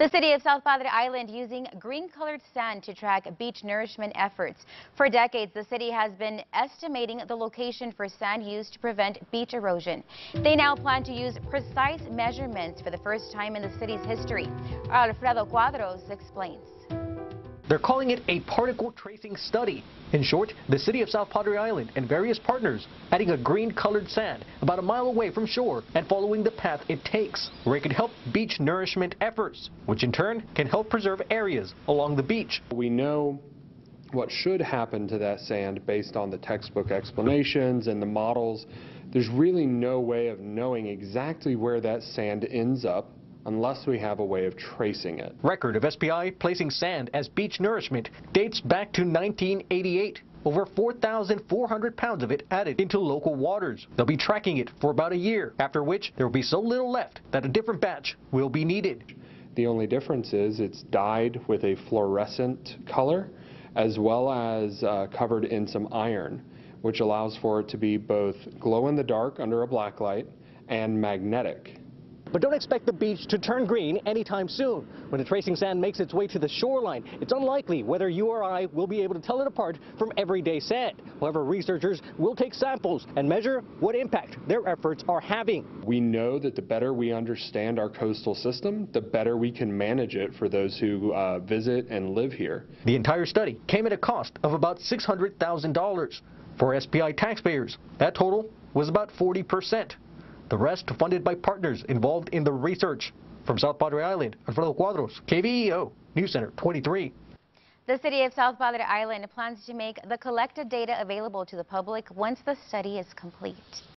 The city of South Padre Island using green-colored sand to track beach nourishment efforts. For decades, the city has been estimating the location for sand used to prevent beach erosion. They now plan to use precise measurements for the first time in the city's history. Alfredo Cuadros explains. They're calling it a particle tracing study. In short, the city of South Padre Island and various partners adding a green-colored sand about a mile away from shore and following the path it takes, where it could help beach nourishment efforts, which in turn can help preserve areas along the beach. We know what should happen to that sand based on the textbook explanations and the models. There's really no way of knowing exactly where that sand ends up unless we have a way of tracing it. Record of SPI placing sand as beach nourishment dates back to 1988. Over 4,400 pounds of it added into local waters. They'll be tracking it for about a year, after which there will be so little left that a different batch will be needed. The only difference is it's dyed with a fluorescent color as well as covered in some iron, which allows for it to be both glow in the dark under a black light and magnetic. But don't expect the beach to turn green anytime soon. When the tracing sand makes its way to the shoreline, it's unlikely whether you or I will be able to tell it apart from everyday sand. However, researchers will take samples and measure what impact their efforts are having. We know that the better we understand our coastal system, the better we can manage it for those who visit and live here. The entire study came at a cost of about $600,000. For SPI taxpayers, that total was about 40%. The rest funded by partners involved in the research. From South Padre Island, Alfredo Cuadros, KVEO, News Center 23. The city of South Padre Island plans to make the collected data available to the public once the study is complete.